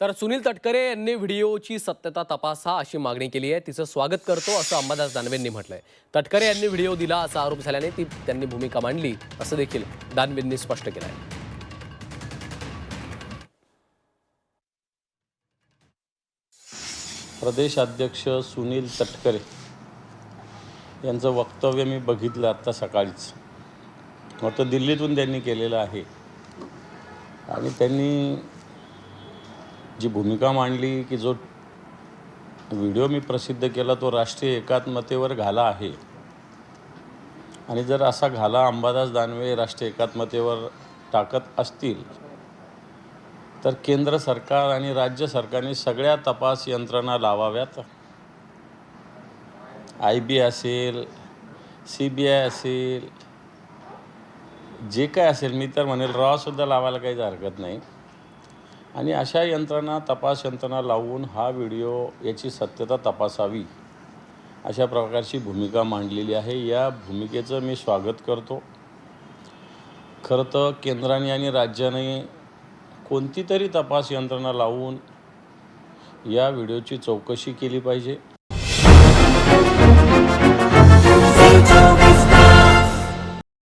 तर सुनील तटकरे यांनी व्हिडिओची सत्यता तपासा अशी मागणी केली आहे. तिचं स्वागत करतो असं अंबादास दानवेंनी म्हटलंय. तटकरे यांनी व्हिडिओ दिला असा आरोप झाल्याने त्यांनी भूमिका मांडली असं देखील दानवेंनी स्पष्ट केलं आहे. प्रदेश अध्यक्ष सुनील तटकरे यांचं वक्तव्य मी बघितलं आत्ता सकाळीच. मोठं दिल्लीतून त्यांनी केलेलं आहे आणि त्यांनी जी भूमिका मांडली की जो व्हिडिओ मी प्रसिद्ध केला तो राष्ट्रीय एकात्मतेवर घाला आहे आणि जर असा घाला अंबादास दानवे राष्ट्रीय एकात्मतेवर टाकत असतील तर केंद्र सरकार आणि राज्य सरकारने सगळ्या तपास यंत्रणा लावाव्यात. IB असेल, CBI असेल, जे काय असेल, मी तर म्हणेल रॉसुद्धा लावायला काहीच हरकत नाही. आणि अशा यंत्रणा तपास यंत्रणा लावून हा व्हिडिओ याची सत्यता तपासावी अशा प्रकारची भूमिका मांडलेली आहे. या भूमिकेचं मी स्वागत करतो. खरं तर केंद्राने आणि राज्याने कोणती तरी तपास यंत्रणा लावून या व्हिडिओची चौकशी केली पाहिजे.